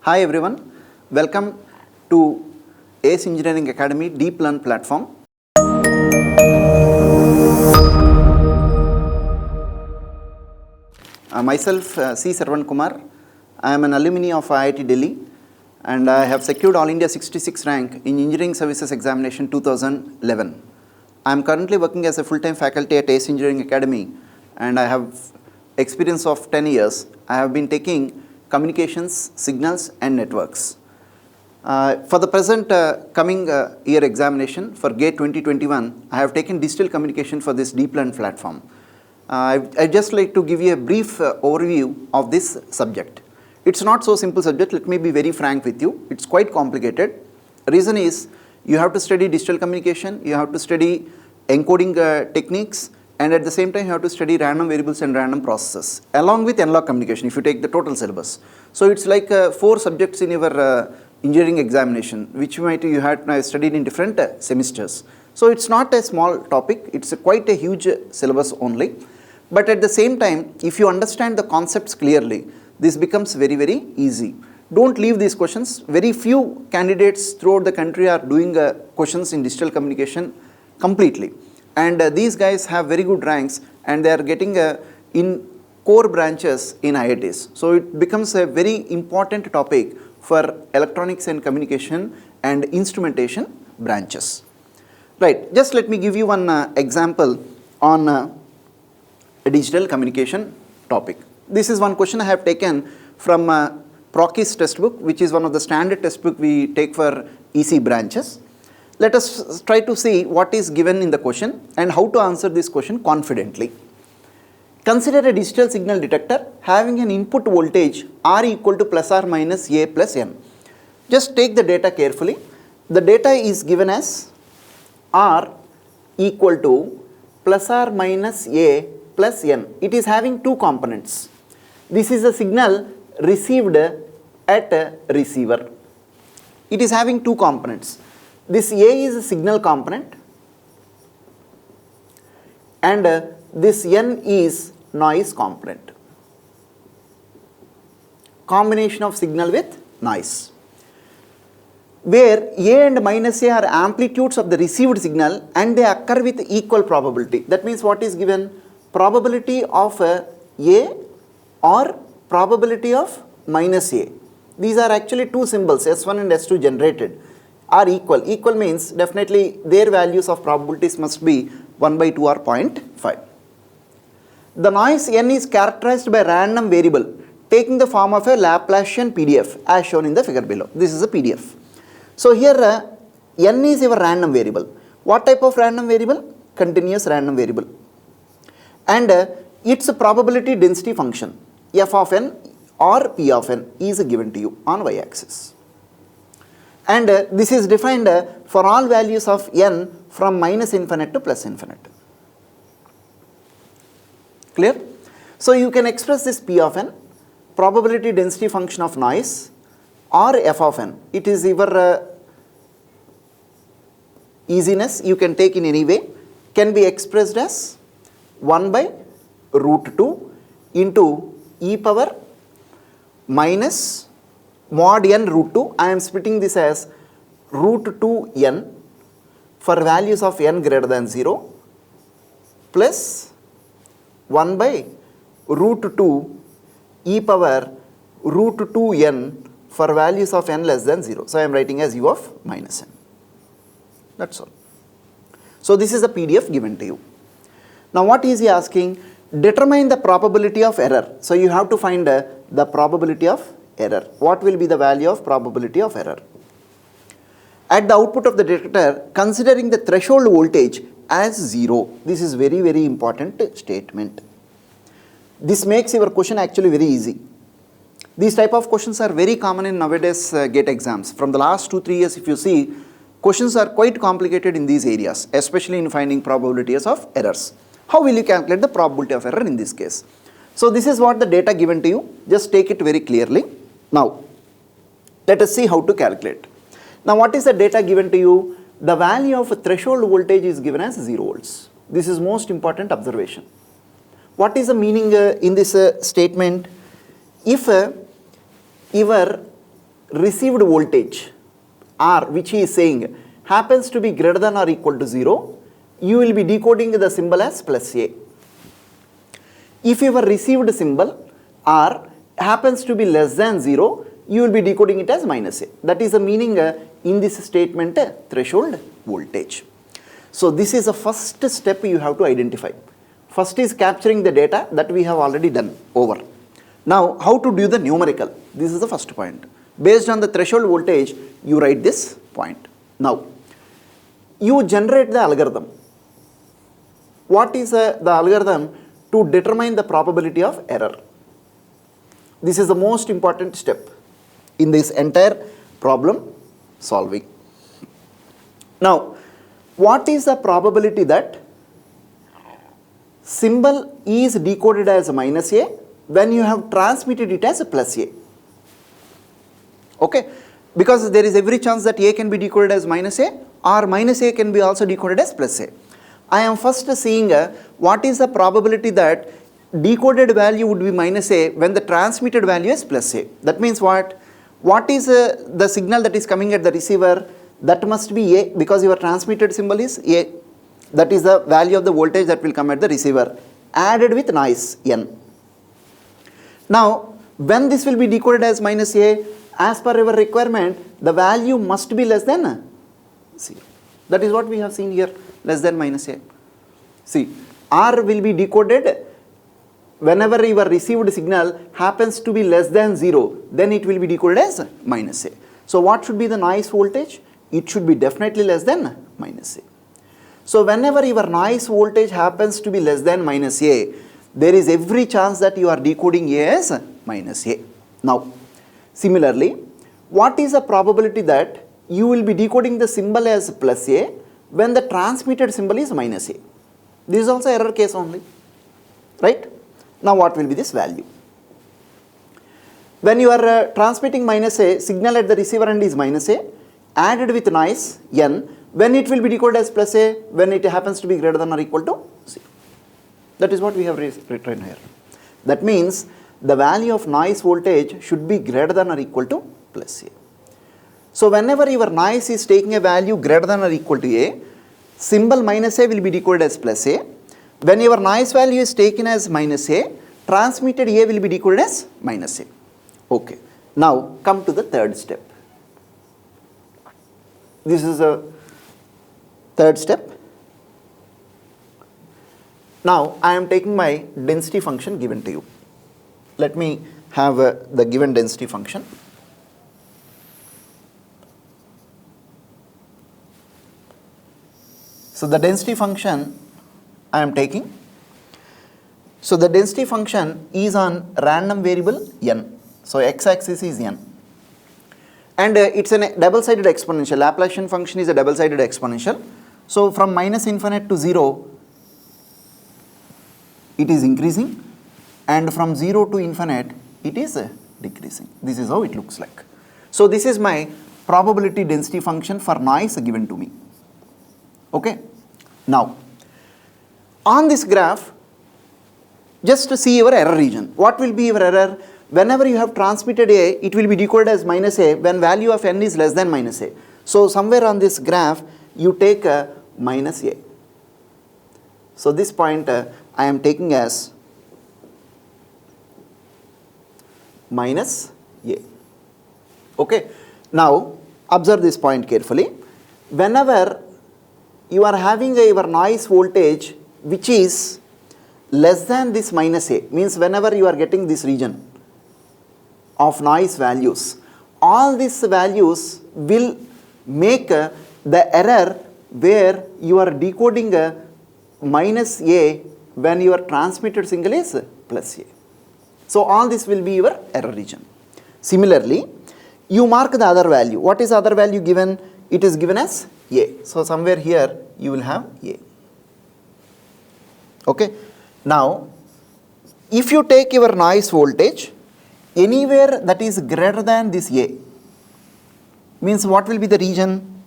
Hi everyone, welcome to ACE Engineering Academy Deep Learn platform. Myself C. Sarvan Kumar, I am an alumni of IIT Delhi and I have secured All India 66 rank in Engineering Services Examination 2011. I am currently working as a full-time faculty at ACE Engineering Academy and I have experience of 10 years. I have been taking communications, signals and networks. For the present coming year examination for GATE 2021, I have taken digital communication for this Deep Learn platform. I'd just like to give you a brief overview of this subject. It's not so simple subject, let me be very frank with you. It's quite complicated. Reason is you have to study digital communication, you have to study encoding techniques, and at the same time you have to study random variables and random processes along with analog communication if you take the total syllabus. So it's like 4 subjects in your engineering examination which you had studied in different semesters. So it's not a small topic, it's quite a huge syllabus only. But at the same time, if you understand the concepts clearly, this becomes very, very easy. Don't leave these questions. Very few candidates throughout the country are doing questions in digital communication completely. And these guys have very good ranks and they are getting in core branches in IITs. So it becomes a very important topic for electronics and communication and instrumentation branches. Right, just let me give you one example on a digital communication topic. This is one question I have taken from Procky's textbook, which is one of the standard textbook we take for EC branches. Let us try to see what is given in the question and how to answer this question confidently. Consider a digital signal detector having an input voltage R equal to plus or minus A plus N. Just take the data carefully. The data is given as R equal to plus or minus A plus N. It is having 2 components. This is a signal received at a receiver. It is having 2 components. This A is a signal component and this N is noise component. Combination of signal with noise. Where A and minus A are amplitudes of the received signal and they occur with equal probability. That means what is given? Probability of A or probability of minus A. These are actually 2 symbols, S1 and S2 generated, are equal. Equal means definitely their values of probabilities must be 1 by 2 or 0.5. The noise N is characterized by random variable taking the form of a Laplacian PDF as shown in the figure below. This is a PDF. So here N is your random variable. What type of random variable? Continuous random variable. And its probability density function f of n or p of n is given to you on y-axis. And this is defined for all values of n from minus infinite to plus infinite. Clear? So you can express this p of n, probability density function of noise, or f of n. It is your easiness, you can take in any way, can be expressed as 1 by root 2 into e power minus mod n root 2. I am splitting this as root 2n for values of n greater than 0 plus 1 by root 2 e power root 2n for values of n less than 0. So I am writing as u of minus n. That's all. So this is the PDF given to you. Now what is he asking? Determine the probability of error. So you have to find the probability of error. What will be the value of probability of error? At the output of the detector, considering the threshold voltage as 0. This is very, very important statement. This makes your question actually very easy. These type of questions are very common in nowadays GATE exams. From the last 2-3 years, if you see, questions are quite complicated in these areas, especially in finding probabilities of errors. How will you calculate the probability of error in this case? So this is what the data given to you. Just take it very clearly. Now, let us see how to calculate. Now, what is the data given to you? The value of a threshold voltage is given as 0 volts. This is most important observation. What is the meaning in this statement? If your received voltage R, which he is saying happens to be greater than or equal to 0, you will be decoding the symbol as plus A. If your received symbol R happens to be less than 0, you will be decoding it as minus A. That is the meaning in this statement threshold voltage. So this is the first step you have to identify. First is capturing the data that we have already done over. Now how to do the numerical? This is the first point. Based on the threshold voltage, you write this point. Now you generate the algorithm. What is the algorithm to determine the probability of error? This is the most important step in this entire problem solving. Now, what is the probability that symbol is decoded as minus A when you have transmitted it as a plus A? Okay, because there is every chance that A can be decoded as minus A or minus A can be also decoded as plus A. I am first seeing what is the probability that decoded value would be minus A when the transmitted value is plus A. That means what? What is the signal that is coming at the receiver? That must be A, because your transmitted symbol is A. That is the value of the voltage that will come at the receiver, added with noise N. Now, when this will be decoded as minus A, as per our requirement, the value must be less than 0. That is what we have seen here, less than minus A. See, R will be decoded whenever your received signal happens to be less than 0, then it will be decoded as minus A. So what should be the noise voltage? It should be definitely less than minus A. So whenever your noise voltage happens to be less than minus A, there is every chance that you are decoding A as minus A. Now, similarly, what is the probability that you will be decoding the symbol as plus A when the transmitted symbol is minus A? This is also error case only, right? Now what will be this value? When you are transmitting minus A, signal at the receiver end is minus A, added with noise N, when it will be decoded as plus A, when it happens to be greater than or equal to 0. That is what we have written here. That means the value of noise voltage should be greater than or equal to plus A. So whenever your noise is taking a value greater than or equal to A, symbol minus A will be decoded as plus A. When your noise value is taken as minus A, transmitted A will be decoded as minus A. Okay. Now come to the third step. This is a third step. Now I am taking my density function given to you. Let me have the given density function. So the density function I am taking. So the density function is on random variable n. So x-axis is n. And it's a double-sided exponential. Laplacian function is a double-sided exponential. So from minus infinite to 0, it is increasing, and from 0 to infinite, it is decreasing. This is how it looks like. So this is my probability density function for noise given to me. Okay. Now, on this graph, just to see your error region. What will be your error? Whenever you have transmitted A, it will be decoded as minus A when value of n is less than minus A. So somewhere on this graph, you take a minus A. So this point I am taking as minus A. Okay. Now observe this point carefully. Whenever you are having your noise voltage which is less than this minus A, means whenever you are getting this region of noise values, all these values will make the error where you are decoding minus A when your transmitted signal is plus A. So all this will be your error region. Similarly, you mark the other value. What is the other value given? It is given as A. So somewhere here you will have A. Okay. Now, if you take your noise voltage anywhere that is greater than this A, means what will be the region?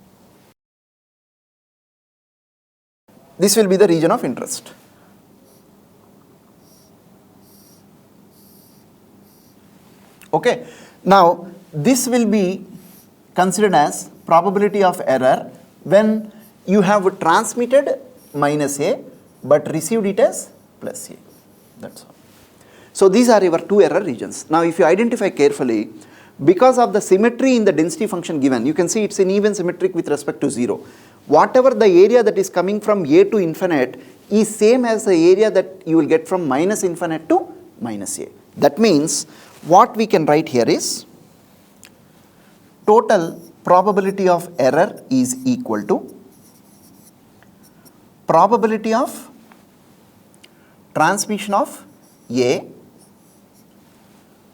This will be the region of interest. Okay. Now, this will be considered as probability of error when you have transmitted minus a but received it as plus a. That's all. So these are your two error regions. Now if you identify carefully, because of the symmetry in the density function given, you can see it's an even symmetric with respect to 0. Whatever the area that is coming from a to infinite is same as the area that you will get from minus infinite to minus a. That means what we can write here is total probability of error is equal to probability of transmission of a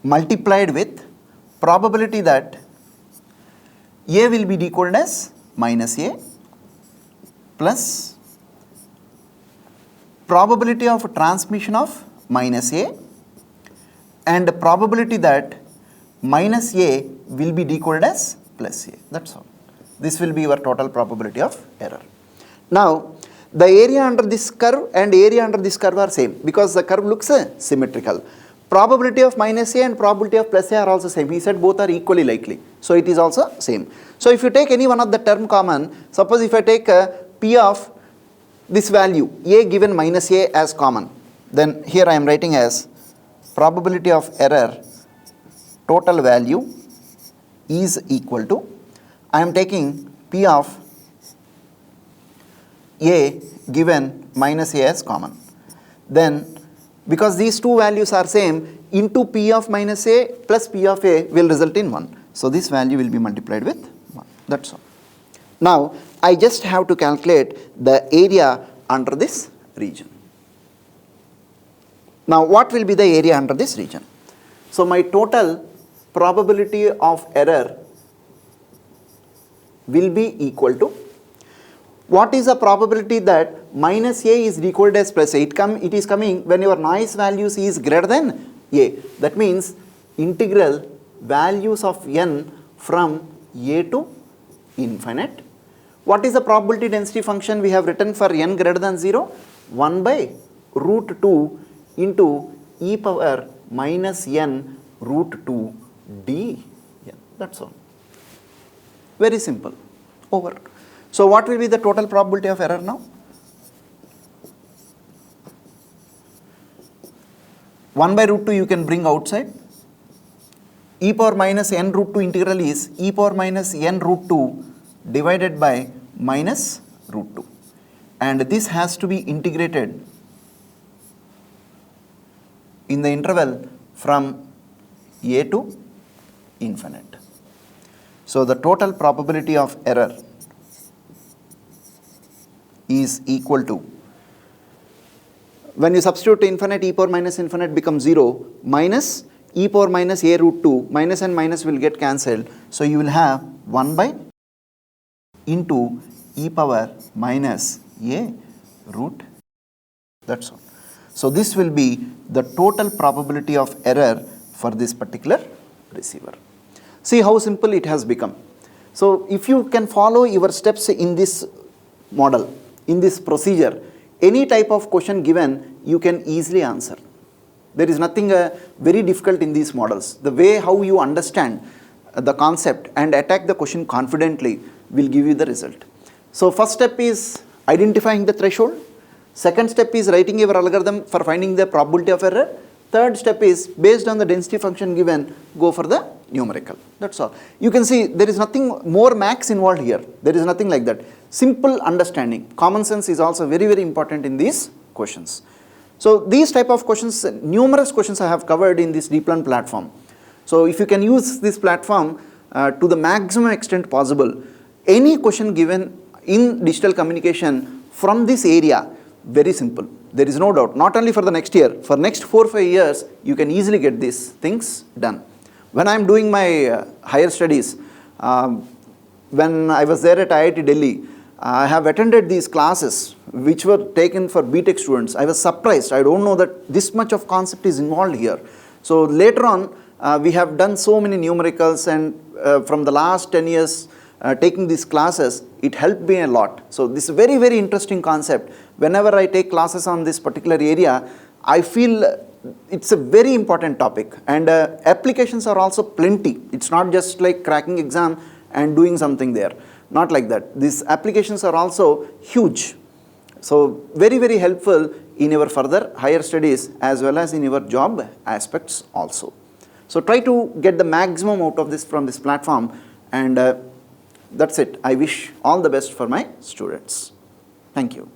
multiplied with probability that a will be decoded as minus a plus probability of transmission of minus a and probability that minus a will be decoded as plus a. That's all. This will be your total probability of error. Now, the area under this curve and area under this curve are same because the curve looks symmetrical. Probability of minus a and probability of plus a are also same. He said both are equally likely. So it is also same. So if you take any one of the term common, suppose if I take p of this value a given minus a as common, then here I am writing as probability of error total value is equal to, I am taking p of a given minus a as common. Then because these two values are same, into p of minus a plus p of a will result in 1. So this value will be multiplied with 1. That's all. Now I just have to calculate the area under this region. Now what will be the area under this region? So my total probability of error will be equal to, what is the probability that minus a is decoded as plus a? It is coming when your noise values is greater than a. That means integral values of n from a to infinite. What is the probability density function we have written for n greater than 0? 1 by root 2 into e power minus n root 2 d n. That's all. Very simple. Over. So what will be the total probability of error now? 1 by root 2 you can bring outside. E power minus n root 2 integral is e power minus n root 2 divided by minus root 2. And this has to be integrated in the interval from a to infinite. So the total probability of error is equal to, when you substitute infinite, e power minus infinite becomes 0 minus e power minus a root 2, minus and minus will get cancelled. So you will have 1 by into e power minus a root. That's all. So this will be the total probability of error for this particular receiver. See how simple it has become. So if you can follow your steps in this model, in this procedure, any type of question given, you can easily answer. There is nothing very difficult in these models. The way how you understand the concept and attack the question confidently will give you the result. So first step is identifying the threshold. Second step is writing your algorithm for finding the probability of error. Third step is based on the density function given, go for the numerical. That's all. You can see there is nothing more max involved here. There is nothing like that. Simple understanding. Common sense is also very, very important in these questions. So these type of questions, numerous questions I have covered in this deep learn platform. So if you can use this platform to the maximum extent possible, any question given in digital communication from this area, very simple. There is no doubt, not only for the next year, for next 4-5 years, you can easily get these things done. When I am doing my higher studies, when I was there at IIT Delhi, I have attended these classes which were taken for BTech students. I was surprised. I don't know that this much of concept is involved here. So later on, we have done so many numericals, and from the last 10 years taking these classes, it helped me a lot. So this is a very, very interesting concept. Whenever I take classes on this particular area, I feel it's a very important topic, and applications are also plenty. It's not just like cracking exam and doing something there. Not like that. These applications are also huge. So very, very helpful in your further higher studies as well as in your job aspects also. So try to get the maximum out of this from this platform, and that's it. I wish all the best for my students. Thank you.